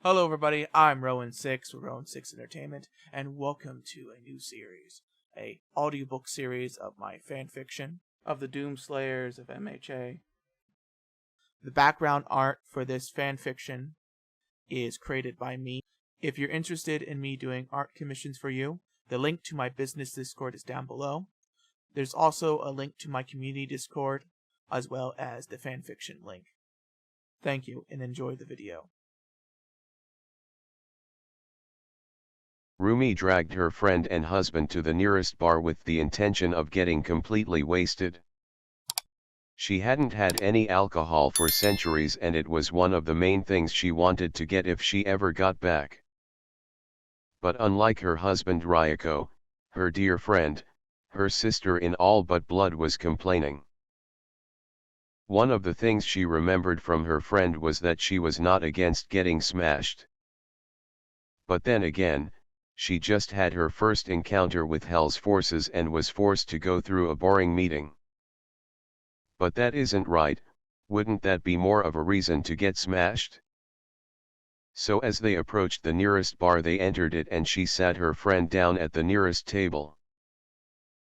Hello everybody, I'm Rowan6 with Rowan6 Entertainment, and welcome to a new series, a audiobook series of my fanfiction of the Doomslayers of MHA. The background art for this fanfiction is created by me. If you're interested in me doing art commissions for you, the link to my business Discord is down below. There's also a link to my community Discord, as well as the fanfiction link. Thank you, and enjoy the video. Rumi dragged her friend and husband to the nearest bar with the intention of getting completely wasted. She hadn't had any alcohol for centuries, and it was one of the main things she wanted to get if she ever got back. But unlike her husband Ryoko, her dear friend, her sister in all but blood was complaining. One of the things she remembered from her friend was that she was not against getting smashed. But then again, she just had her first encounter with Hell's forces and was forced to go through a boring meeting. But that isn't right, wouldn't that be more of a reason to get smashed? So as they approached the nearest bar, they entered it and she sat her friend down at the nearest table.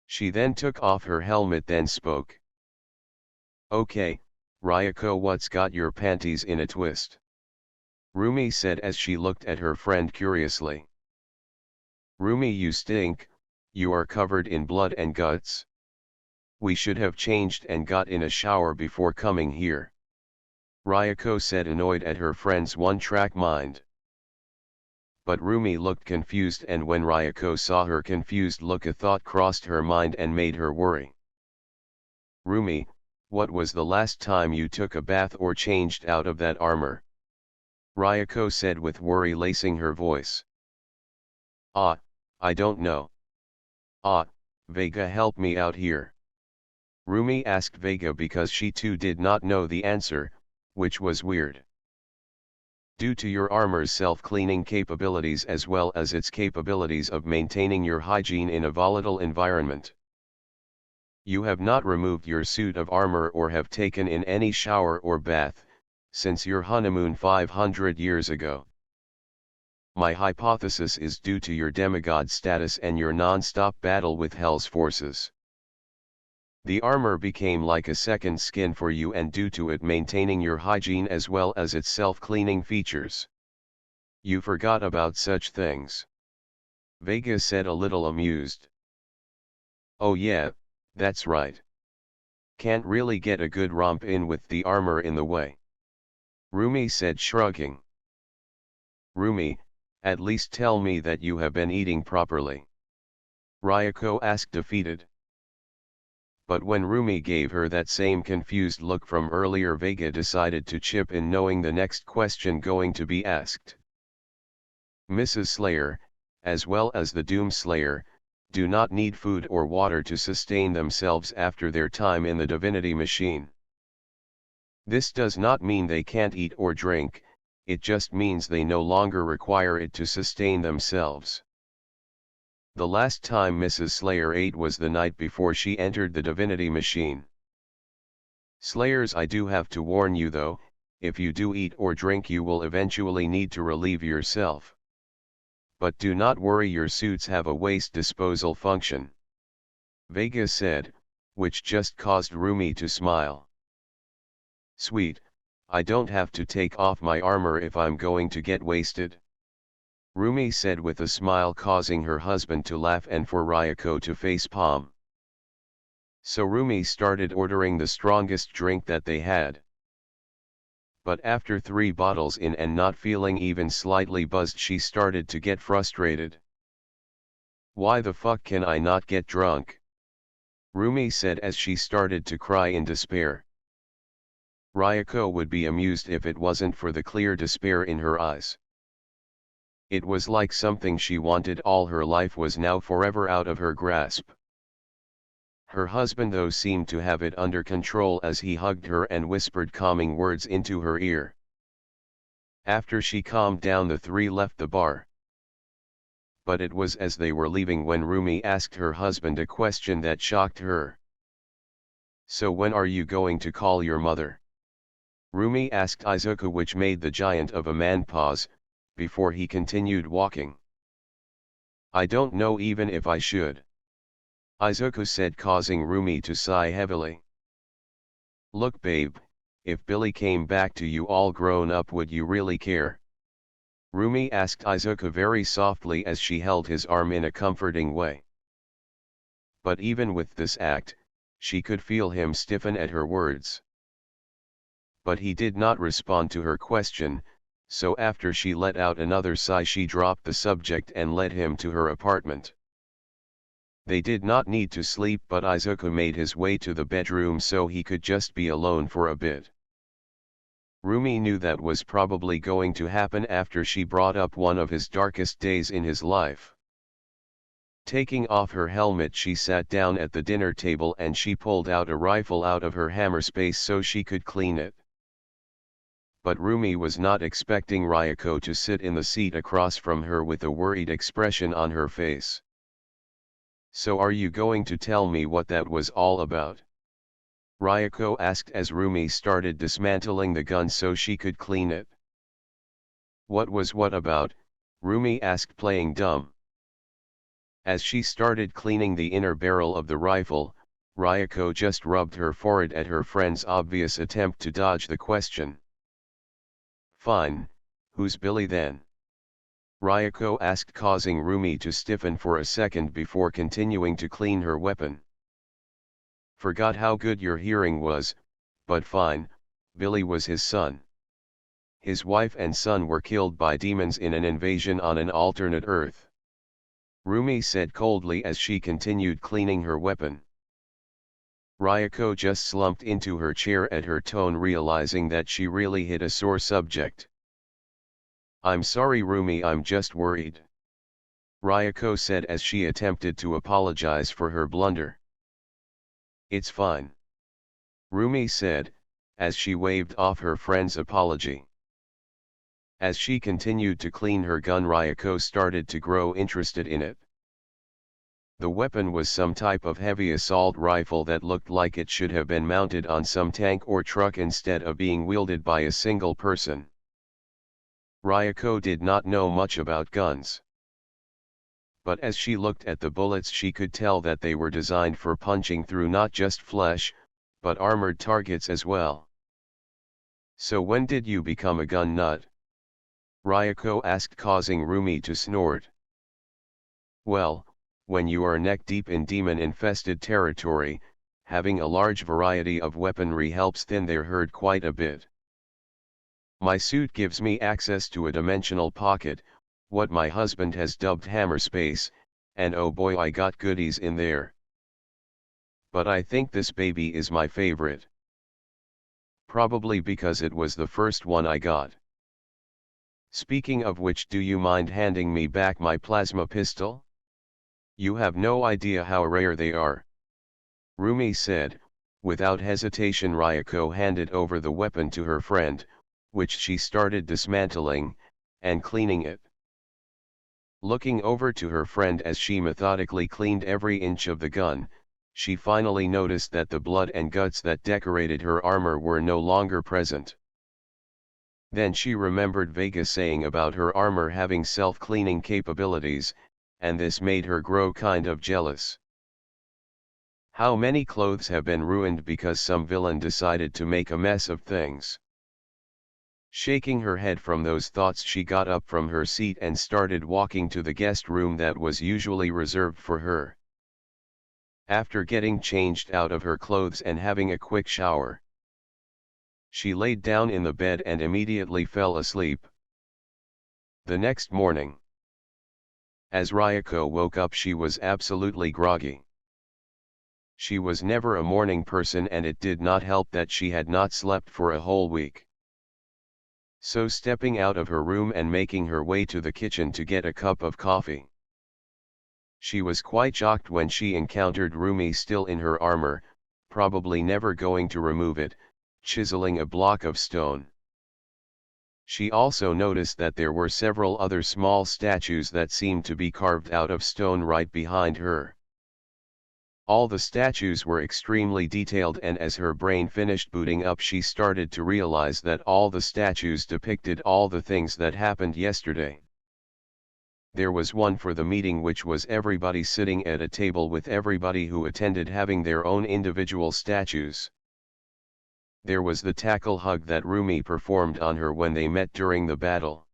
She then took off her helmet, then spoke. "Okay, Ryoko, what's got your panties in a twist?" Rumi said as she looked at her friend curiously. "Rumi, you stink, you are covered in blood and guts. We should have changed and got in a shower before coming here," Ryoko said, annoyed at her friend's one-track mind. But Rumi looked confused, and when Ryoko saw her confused look, a thought crossed her mind and made her worry. "Rumi, what was the last time you took a bath or changed out of that armor?" Ryoko said with worry lacing her voice. I don't know." Vega, help me out here," Rumi asked Vega, because she too did not know the answer, which was weird. "Due to your armor's self-cleaning capabilities as well as its capabilities of maintaining your hygiene in a volatile environment. You have not removed your suit of armor or have taken in any shower or bath since your honeymoon 500 years ago. My hypothesis is due to your demigod status and your non-stop battle with Hell's forces. The armor became like a second skin for you, and due to it maintaining your hygiene as well as its self-cleaning features. You forgot about such things," Vega said, a little amused. "Oh yeah, that's right. Can't really get a good romp in with the armor in the way," Rumi said, shrugging. "Rumi, at least tell me that you have been eating properly," Ryoko asked, defeated. But when Rumi gave her that same confused look from earlier, Vega decided to chip in, knowing the next question going to be asked. "Mrs. Slayer, as well as the Doom Slayer, do not need food or water to sustain themselves after their time in the divinity machine. This does not mean they can't eat or drink, it just means they no longer require it to sustain themselves. The last time Mrs. Slayer ate was the night before she entered the divinity machine. Slayers, I do have to warn you though, if you do eat or drink you will eventually need to relieve yourself. But do not worry, your suits have a waste disposal function," Vega said, which just caused Rumi to smile. "Sweet, I don't have to take off my armor if I'm going to get wasted," Rumi said with a smile, causing her husband to laugh and for Ryoko to facepalm. So Rumi started ordering the strongest drink that they had. But after 3 bottles in and not feeling even slightly buzzed, she started to get frustrated. "Why the fuck can I not get drunk?" Rumi said as she started to cry in despair. Ryoko would be amused if it wasn't for the clear despair in her eyes. It was like something she wanted all her life was now forever out of her grasp. Her husband though seemed to have it under control as he hugged her and whispered calming words into her ear. After she calmed down, the 3 left the bar. But it was as they were leaving when Rumi asked her husband a question that shocked her. "So when are you going to call your mother?" Rumi asked Izuku, which made the giant of a man pause, before he continued walking. I don't know even if I should, Izuku said, causing Rumi to sigh heavily. Look babe, if Billy came back to you all grown up, would you really care? Rumi asked Izuku very softly as she held his arm in a comforting way. But even with this act, she could feel him stiffen at her words. But he did not respond to her question, so after she let out another sigh she dropped the subject and led him to her apartment. They did not need to sleep, but Izuku made his way to the bedroom so he could just be alone for a bit. Rumi knew that was probably going to happen after she brought up one of his darkest days in his life. Taking off her helmet, she sat down at the dinner table and she pulled out a rifle out of her hammer space so she could clean it. But Rumi was not expecting Ryuko to sit in the seat across from her with a worried expression on her face. So are you going to tell me what that was all about? Ryuko asked as Rumi started dismantling the gun so she could clean it. What was what about? Rumi asked, playing dumb. As she started cleaning the inner barrel of the rifle, Ryuko just rubbed her forehead at her friend's obvious attempt to dodge the question. Fine, who's Billy then? Ryuko asked, causing Rumi to stiffen for a second before continuing to clean her weapon. Forgot how good your hearing was, but fine, Billy was his son. His wife and son were killed by demons in an invasion on an alternate Earth. Rumi said coldly as she continued cleaning her weapon. Ryuko just slumped into her chair at her tone, realizing that she really hit a sore subject. I'm sorry Rumi, I'm just worried, Ryuko said as she attempted to apologize for her blunder. It's fine, Rumi said, as she waved off her friend's apology. As she continued to clean her gun, Ryuko started to grow interested in it. The weapon was some type of heavy assault rifle that looked like it should have been mounted on some tank or truck instead of being wielded by a single person. Ryuko did not know much about guns. But as she looked at the bullets, she could tell that they were designed for punching through not just flesh, but armored targets as well. So when did you become a gun nut? Ryuko asked, causing Rumi to snort. Well, when you are neck deep in demon-infested territory, having a large variety of weaponry helps thin their herd quite a bit. My suit gives me access to a dimensional pocket, what my husband has dubbed hammer space, and oh boy, I got goodies in there. But I think this baby is my favorite. Probably because it was the first one I got. Speaking of which, do you mind handing me back my plasma pistol? You have no idea how rare they are, Rumi said. Without hesitation, Ryuko handed over the weapon to her friend, which she started dismantling and cleaning it. Looking over to her friend as she methodically cleaned every inch of the gun, she finally noticed that the blood and guts that decorated her armor were no longer present. Then she remembered Vega saying about her armor having self-cleaning capabilities, and this made her grow kind of jealous. How many clothes have been ruined because some villain decided to make a mess of things? Shaking her head from those thoughts, she got up from her seat and started walking to the guest room that was usually reserved for her. After getting changed out of her clothes and having a quick shower, she laid down in the bed and immediately fell asleep. The next morning, as Ryuko woke up, she was absolutely groggy. She was never a morning person, and it did not help that she had not slept for a whole week. So stepping out of her room and making her way to the kitchen to get a cup of coffee, she was quite shocked when she encountered Rumi still in her armor, probably never going to remove it, chiseling a block of stone. She also noticed that there were several other small statues that seemed to be carved out of stone right behind her. All the statues were extremely detailed, and as her brain finished booting up, she started to realize that all the statues depicted all the things that happened yesterday. There was one for the meeting, which was everybody sitting at a table with everybody who attended having their own individual statues. There was the tackle hug that Rumi performed on her when they met during the battle.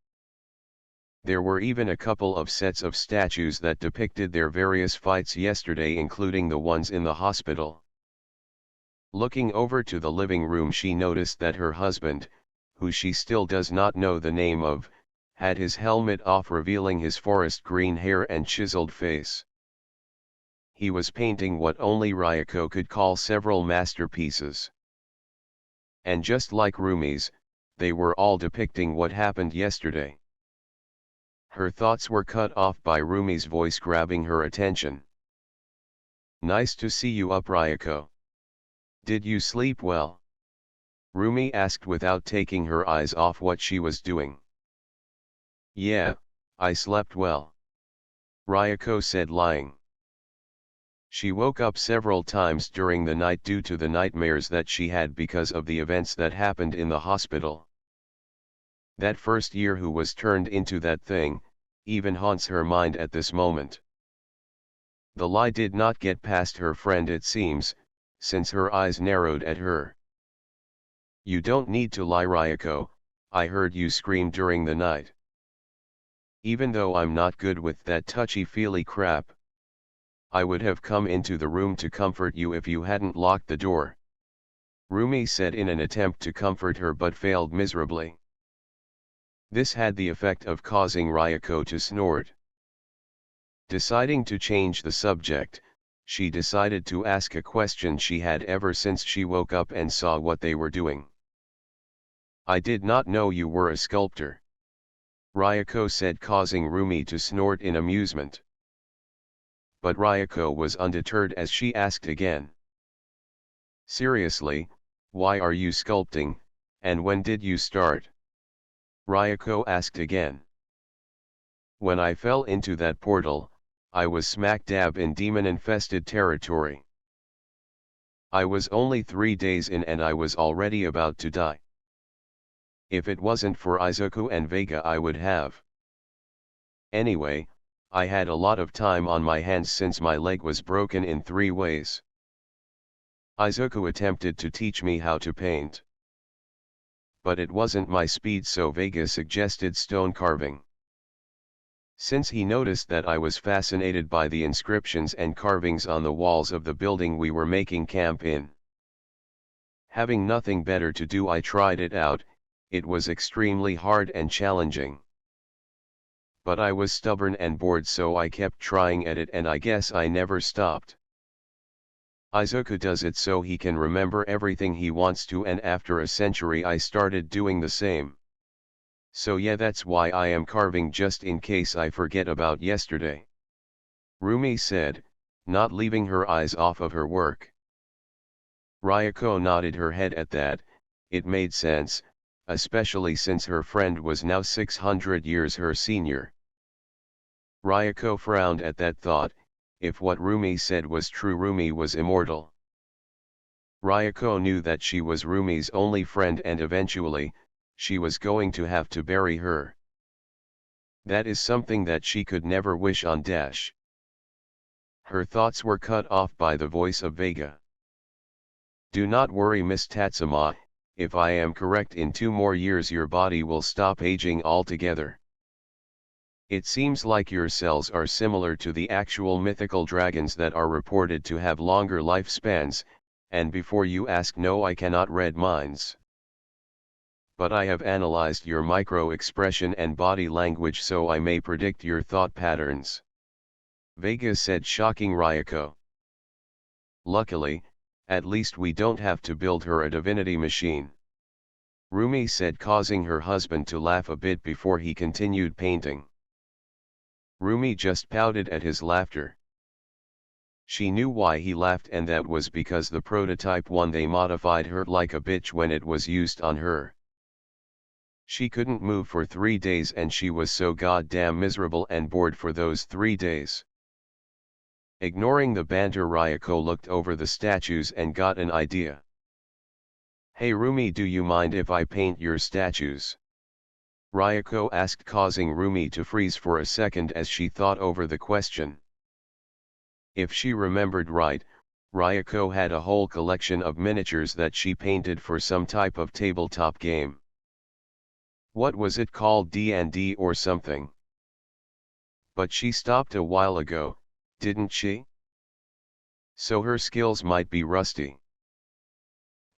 There were even a couple of sets of statues that depicted their various fights yesterday, including the ones in the hospital. Looking over to the living room, she noticed that her husband, who she still does not know the name of, had his helmet off, revealing his forest green hair and chiseled face. He was painting what only Ryuko could call several masterpieces. And just like Rumi's, they were all depicting what happened yesterday. Her thoughts were cut off by Rumi's voice grabbing her attention. "Nice to see you up, Ryuko. Did you sleep well?" Rumi asked without taking her eyes off what she was doing. "Yeah, I slept well," Ryuko said, lying. She woke up several times during the night due to the nightmares that she had because of the events that happened in the hospital. That first year who was turned into that thing, even haunts her mind at this moment. The lie did not get past her friend, it seems, since her eyes narrowed at her. "You don't need to lie, Ryuko, I heard you scream during the night. Even though I'm not good with that touchy-feely crap, I would have come into the room to comfort you if you hadn't locked the door," Rumi said in an attempt to comfort her, but failed miserably. This had the effect of causing Ryuko to snort. Deciding to change the subject, she decided to ask a question she had ever since she woke up and saw what they were doing. "I did not know you were a sculptor," Ryuko said, causing Rumi to snort in amusement. But Ryuko was undeterred as she asked again. "Seriously, why are you sculpting, and when did you start?" Ryuko asked again. "When I fell into that portal, I was smack dab in demon-infested territory. I was only 3 days in and I was already about to die. If it wasn't for Izuku and Vega, I would have. Anyway, I had a lot of time on my hands since my leg was broken in 3 ways. Izuku attempted to teach me how to paint. But it wasn't my speed, so Vega suggested stone carving. Since he noticed that I was fascinated by the inscriptions and carvings on the walls of the building we were making camp in. Having nothing better to do, I tried it out. It was extremely hard and challenging. But I was stubborn and bored, so I kept trying at it, and I guess I never stopped. Izuku does it so he can remember everything he wants to, and after a century I started doing the same. So yeah, that's why I am carving, just in case I forget about yesterday," Rumi said, not leaving her eyes off of her work. Ryuko nodded her head at that. It made sense, especially since her friend was now 600 years her senior. Ryuko frowned at that thought. If what Rumi said was true, Rumi was immortal. Ryuko knew that she was Rumi's only friend, and eventually, she was going to have to bury her. That is something that she could never wish on dash. Her thoughts were cut off by the voice of Vega. "Do not worry, Miss Tatsuma, if I am correct, in 2 more years your body will stop aging altogether. It seems like your cells are similar to the actual mythical dragons that are reported to have longer lifespans, and before you ask, no, I cannot read minds. But I have analyzed your micro-expression and body language, so I may predict your thought patterns," Vega said, shocking Ryuko. "Luckily, at least we don't have to build her a divinity machine," Rumi said, causing her husband to laugh a bit before he continued painting. Rumi just pouted at his laughter. She knew why he laughed, and that was because the prototype one they modified hurt like a bitch when it was used on her. She couldn't move for 3 days, and she was so goddamn miserable and bored for those 3 days. Ignoring the banter, Ryuko looked over the statues and got an idea. "Hey Rumi, do you mind if I paint your statues?" Ryuko asked, causing Rumi to freeze for a second as she thought over the question. If she remembered right, Ryuko had a whole collection of miniatures that she painted for some type of tabletop game. What was it called, D&D or something? But she stopped a while ago, didn't she? So her skills might be rusty.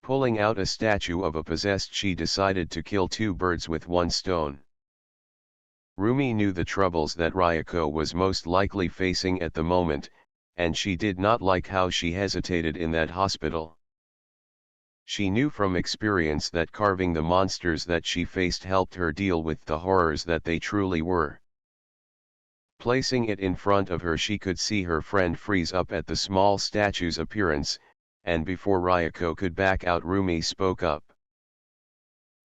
Pulling out a statue of a possessed, she decided to kill two birds with one stone. Rumi knew the troubles that Ryuko was most likely facing at the moment, and she did not like how she hesitated in that hospital. She knew from experience that carving the monsters that she faced helped her deal with the horrors that they truly were. Placing it in front of her, she could see her friend freeze up at the small statue's appearance, and before Ryuko could back out, Rumi spoke up.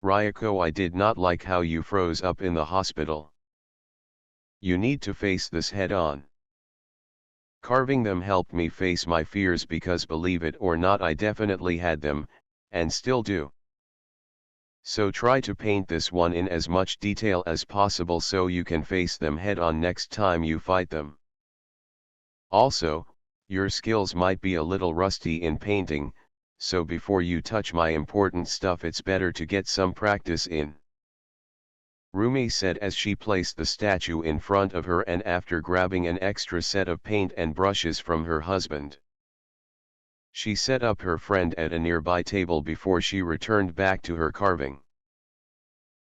"Ryuko, I did not like how you froze up in the hospital. You need to face this head on. Carving them helped me face my fears because, believe it or not, I definitely had them, and still do. So try to paint this one in as much detail as possible so you can face them head on next time you fight them. Also, your skills might be a little rusty in painting, so before you touch my important stuff it's better to get some practice in," Rumi said as she placed the statue in front of her and after grabbing an extra set of paint and brushes from her husband. She set up her friend at a nearby table before she returned back to her carving.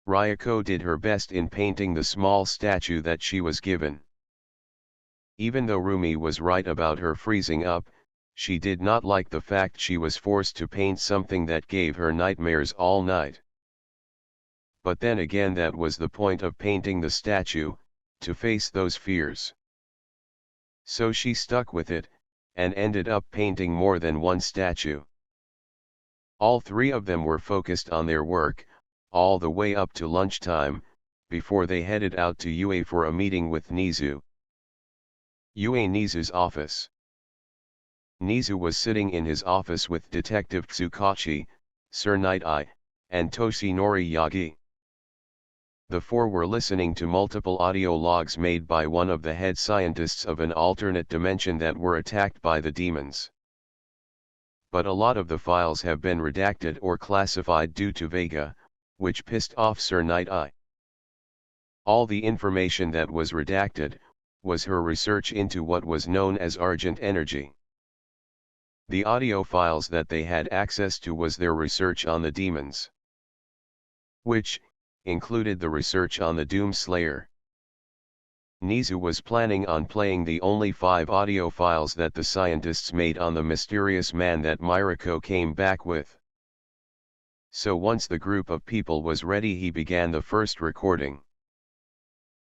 Ryuko did her best in painting the small statue that she was given. Even though Rumi was right about her freezing up, she did not like the fact she was forced to paint something that gave her nightmares all night. But then again, that was the point of painting the statue, to face those fears. So she stuck with it, and ended up painting more than one statue. All three of them were focused on their work, all the way up to lunchtime, before they headed out to UA for a meeting with Nizu. Nizu's office. Nizu was sitting in his office with Detective Tsukachi, Sir Nighteye, and Toshinori Yagi. The four were listening to multiple audio logs made by one of the head scientists of an alternate dimension that were attacked by the demons. But a lot of the files have been redacted or classified due to Vega, which pissed off Sir Nighteye. All the information that was redacted was her research into what was known as Argent energy. The audio files that they had access to was their research on the demons, which included the research on the Doom Slayer. Nizu was planning on playing the only 5 audio files that the scientists made on the mysterious man that Miruko came back with. So once the group of people was ready, he began the first recording.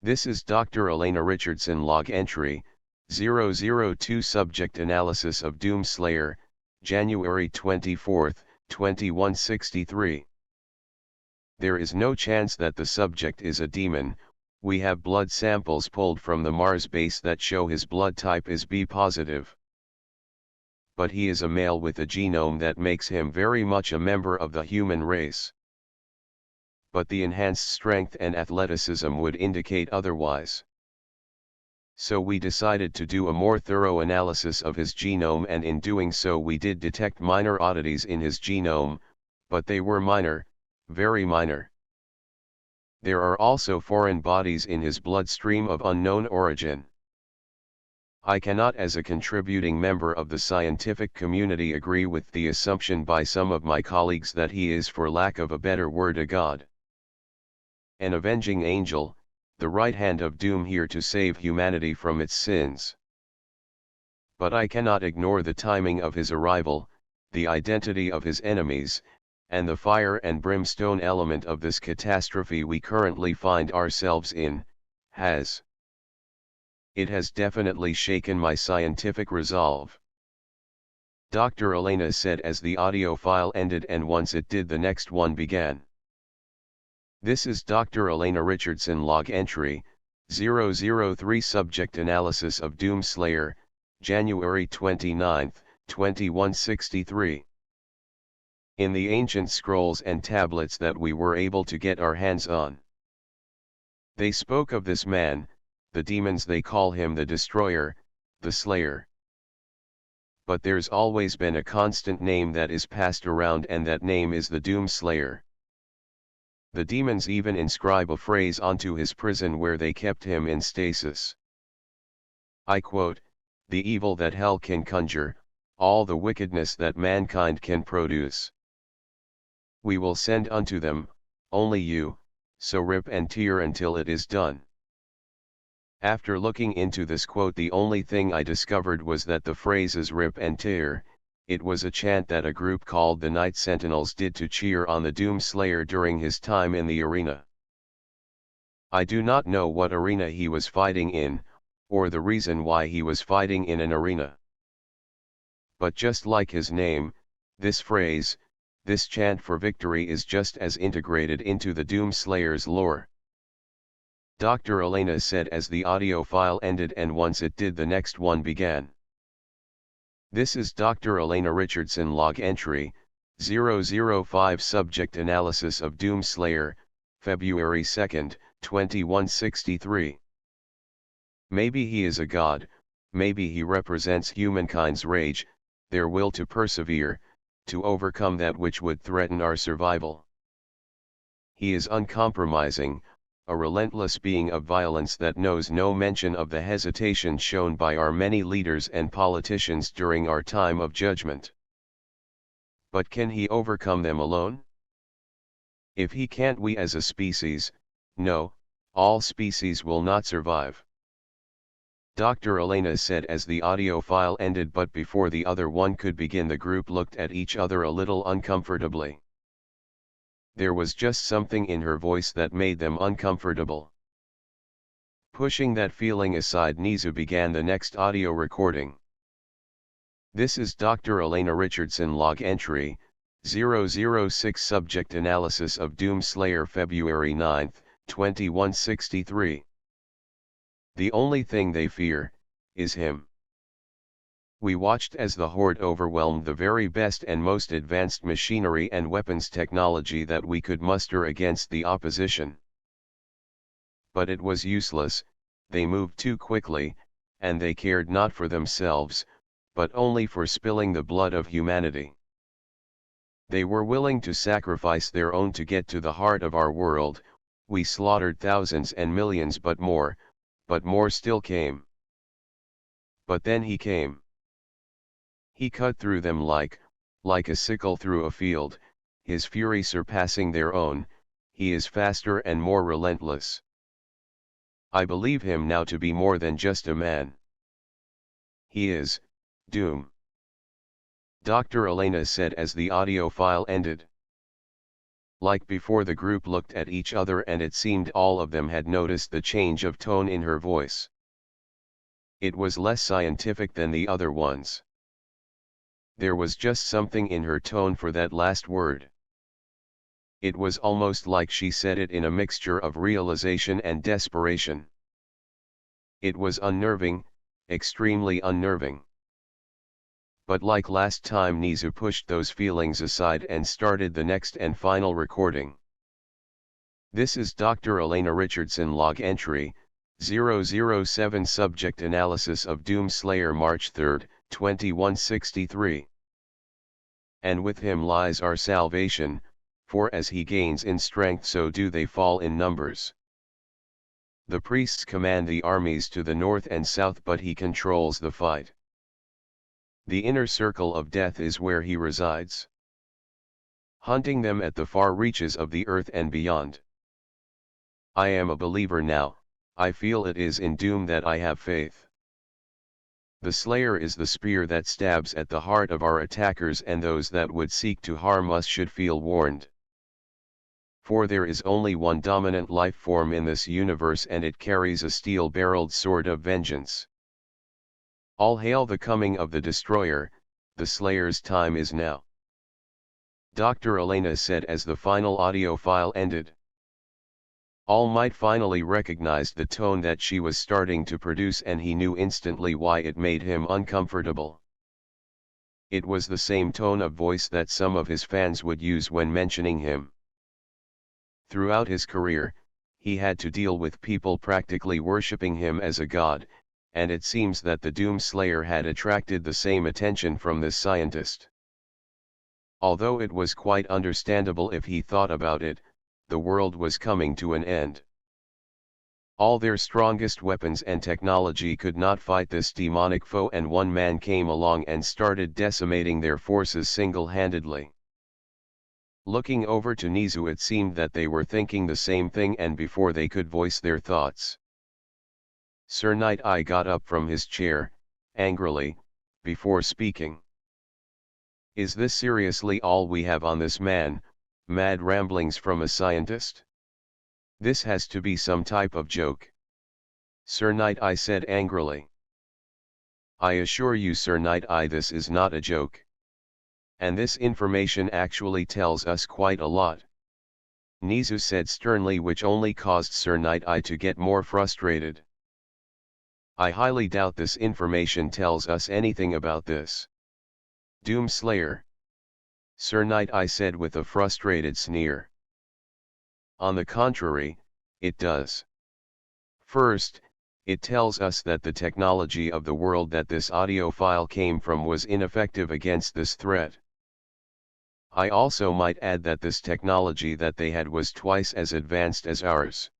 "This is Dr. Elena Richardson, log entry 002, subject analysis of Doom Slayer, January 24, 2163. There is no chance that the subject is a demon. We have blood samples pulled from the Mars base that show his blood type is B positive. But he is a male with a genome that makes him very much a member of the human race. But the enhanced strength and athleticism would indicate otherwise. So we decided to do a more thorough analysis of his genome, and in doing so we did detect minor oddities in his genome, but they were minor, very minor. There are also foreign bodies in his bloodstream of unknown origin. I cannot, as a contributing member of the scientific community, agree with the assumption by some of my colleagues that he is, for lack of a better word, a god. An avenging angel, the right hand of doom here to save humanity from its sins. But I cannot ignore the timing of his arrival, the identity of his enemies, and the fire and brimstone element of this catastrophe we currently find ourselves in. It has definitely shaken my scientific resolve," Dr. Elena said as the audio file ended, and once it did, the next one began. "This is Dr. Elena Richardson, log entry 003, subject analysis of Doom Slayer, January 29, 2163. In the ancient scrolls and tablets that we were able to get our hands on, they spoke of this man, the demons they call him the Destroyer, the Slayer. But there's always been a constant name that is passed around, and that name is the Doom Slayer. The demons even inscribe a phrase onto his prison where they kept him in stasis. I quote, "The evil that hell can conjure, all the wickedness that mankind can produce, we will send unto them, only you, so rip and tear until it is done." After looking into this quote, the only thing I discovered was that the phrases rip and tear, it was a chant that a group called the Night Sentinels did to cheer on the Doom Slayer during his time in the arena. I do not know what arena he was fighting in, or the reason why he was fighting in an arena. But just like his name, this phrase, this chant for victory is just as integrated into the Doom Slayer's lore. Dr. Elena said as the audio file ended, and once it did, the next one began. This is Dr. Elena Richardson log entry, 005 Subject Analysis of Doom Slayer, February 2, 2163. Maybe he is a god, maybe he represents humankind's rage, their will to persevere, to overcome that which would threaten our survival. He is uncompromising, a relentless being of violence that knows no mention of the hesitation shown by our many leaders and politicians during our time of judgment. But can he overcome them alone? If he can't, we as a species, no, all species will not survive. Dr. Elena said as the audio file ended, but before the other one could begin, the group looked at each other a little uncomfortably. There was just something in her voice that made them uncomfortable. Pushing that feeling aside, Nizu began the next audio recording. This is Dr. Elena Richardson log entry, 006 Subject Analysis of Doom Slayer, February 9, 2163. The only thing they fear, is him. We watched as the Horde overwhelmed the very best and most advanced machinery and weapons technology that we could muster against the opposition. But it was useless, they moved too quickly, and they cared not for themselves, but only for spilling the blood of humanity. They were willing to sacrifice their own to get to the heart of our world. We slaughtered thousands and millions, but more still came. But then he came. He cut through them like a sickle through a field, his fury surpassing their own. He is faster and more relentless. I believe him now to be more than just a man. He is Doom. Dr. Elena said as the audio file ended. Like before, the group looked at each other, and it seemed all of them had noticed the change of tone in her voice. It was less scientific than the other ones. There was just something in her tone for that last word. It was almost like she said it in a mixture of realization and desperation. It was unnerving, extremely unnerving. But like last time, Nizu pushed those feelings aside and started the next and final recording. This is Dr. Elena Richardson log entry, 007 Subject Analysis of Doom Slayer, March 3, 2163. And with him lies our salvation, for as he gains in strength, so do they fall in numbers. The priests command the armies to the north and south, but he controls the fight. The inner circle of death is where he resides, hunting them at the far reaches of the earth and beyond. I am a believer now, I feel it is in Doom that I have faith. The Slayer is the spear that stabs at the heart of our attackers, and those that would seek to harm us should feel warned. For there is only one dominant life form in this universe, and it carries a steel-barreled sword of vengeance. All hail the coming of the Destroyer, the Slayer's time is now. Dr. Elena said as the final audio file ended. All Might finally recognized the tone that she was starting to produce, and he knew instantly why it made him uncomfortable. It was the same tone of voice that some of his fans would use when mentioning him. Throughout his career, he had to deal with people practically worshipping him as a god, and it seems that the Doomslayer had attracted the same attention from this scientist. Although it was quite understandable if he thought about it, the world was coming to an end. All their strongest weapons and technology could not fight this demonic foe, and one man came along and started decimating their forces single-handedly. Looking over to Nizu, it seemed that they were thinking the same thing, and before they could voice their thoughts, Sir Nighteye got up from his chair, angrily, before speaking. "Is this seriously all we have on this man? Mad ramblings from a scientist? This has to be some type of joke," Sir Nighteye said angrily. "I assure you, Sir Nighteye, this is not a joke. And this information actually tells us quite a lot," Nizu said sternly, which only caused Sir Nighteye to get more frustrated. "I highly doubt this information tells us anything about this Doomslayer," Sir Nighteye said with a frustrated sneer. "On the contrary, it does. First, it tells us that the technology of the world that this audio file came from was ineffective against this threat. I also might add that this technology that they had was twice as advanced as ours.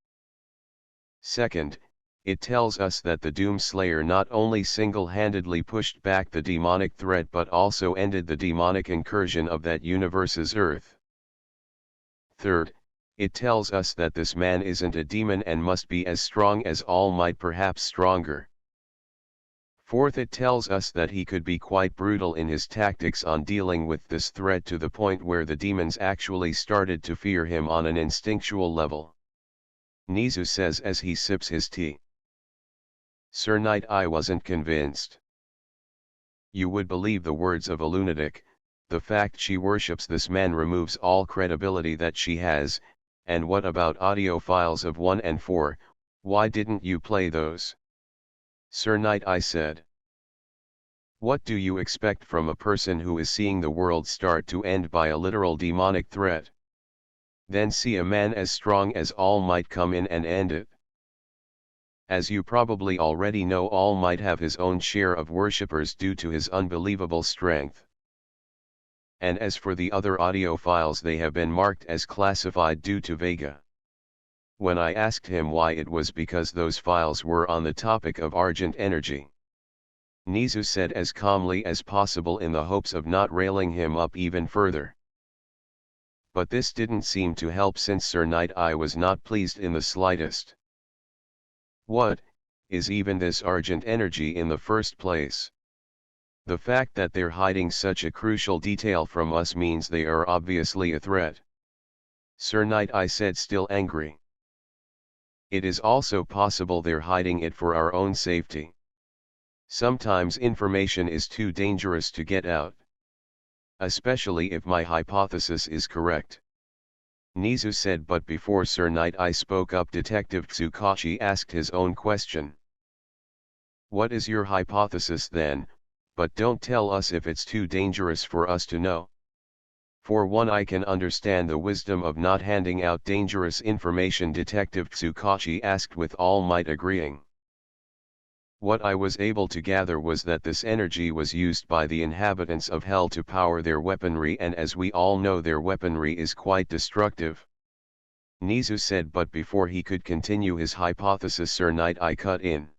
Second, it tells us that the Doomslayer not only single-handedly pushed back the demonic threat but also ended the demonic incursion of that universe's Earth. Third, it tells us that this man isn't a demon and must be as strong as All Might, perhaps stronger. Fourth, it tells us that he could be quite brutal in his tactics on dealing with this threat, to the point where the demons actually started to fear him on an instinctual level," Nizu says as he sips his tea. Sir Nighteye wasn't convinced. "You would believe the words of a lunatic. The fact she worships this man removes all credibility that she has. And what about audio files of 1 and 4, why didn't you play those?" Sir Nighteye said. "What do you expect from a person who is seeing the world start to end by a literal demonic threat? Then see a man as strong as All Might come in and end it? As you probably already know, All Might have his own share of worshippers due to his unbelievable strength. And as for the other audio files, they have been marked as classified due to Vega. When I asked him why, it was because those files were on the topic of Argent energy," Nizu said as calmly as possible, in the hopes of not railing him up even further. But this didn't seem to help, since Sir Nighteye was not pleased in the slightest. "What is even this Argent energy in the first place? The fact that they're hiding such a crucial detail from us means they are obviously a threat," Sir Nighteye said, still angry. "It is also possible they're hiding it for our own safety. Sometimes information is too dangerous to get out. Especially if my hypothesis is correct," Nizu said. But before Sir Nighteye spoke up, Detective Tsukachi asked his own question. "What is your hypothesis then? But don't tell us if it's too dangerous for us to know." "For one, I can understand the wisdom of not handing out dangerous information," Detective Tsukachi asked, with All Might agreeing. "What I was able to gather was that this energy was used by the inhabitants of Hell to power their weaponry, and as we all know, their weaponry is quite destructive," Nizu said. But before he could continue his hypothesis, Sir Nighteye cut in.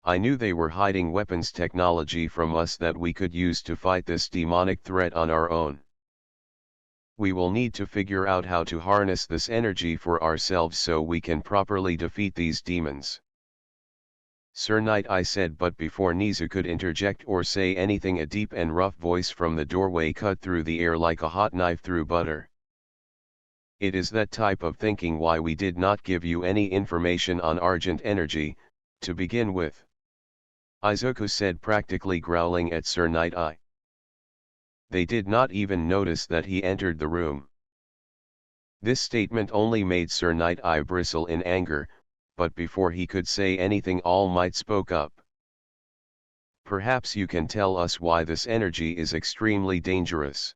"I knew they were hiding weapons technology from us that we could use to fight this demonic threat on our own. We will need to figure out how to harness this energy for ourselves so we can properly defeat these demons," Sir Nighteye said. But before Nizu could interject or say anything, a deep and rough voice from the doorway cut through the air like a hot knife through butter. "It is that type of thinking why we did not give you any information on Argent energy, to begin with," Izuku said, practically growling at Sir Nighteye. They did not even notice that he entered the room. This statement only made Sir Nighteye bristle in anger, but before he could say anything All Might spoke up. Perhaps you can tell us why this energy is extremely dangerous.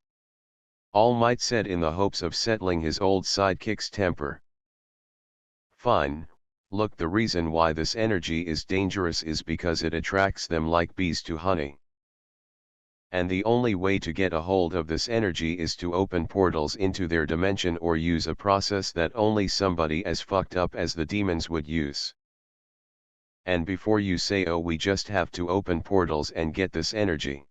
All Might said in the hopes of settling his old sidekick's temper. Fine, look, the reason why this energy is dangerous is because it attracts them like bees to honey. And the only way to get a hold of this energy is to open portals into their dimension or use a process that only somebody as fucked up as the demons would use. And before you say, oh, we just have to open portals and get this energy.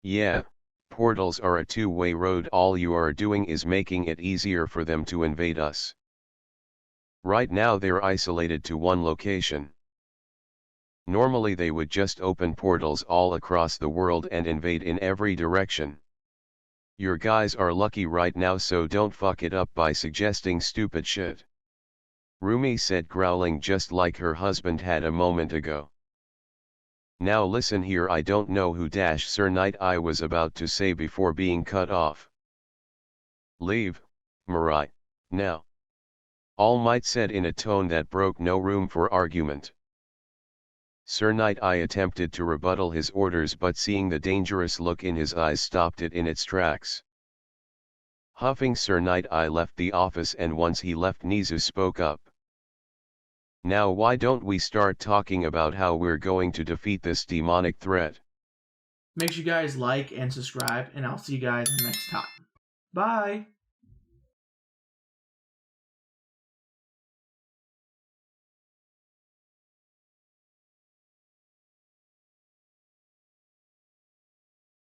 Yeah, portals are a two-way road. All you are doing is making it easier for them to invade us. Right now they're isolated to one location. Normally they would just open portals all across the world and invade in every direction. Your guys are lucky right now, so don't fuck it up by suggesting stupid shit. Rumi said, growling just like her husband had a moment ago. Now listen here, I don't know who Sir Nighteye was about to say before being cut off. Leave, Mirai, now. All Might said in a tone that broke no room for argument. Sir Nighteye attempted to rebuttal his orders, but seeing the dangerous look in his eyes stopped it in its tracks. Huffing, Sir Nighteye left the office, and once he left, Nizu spoke up. Now why don't we start talking about how we're going to defeat this demonic threat? Make sure you guys like and subscribe, and I'll see you guys next time. Bye!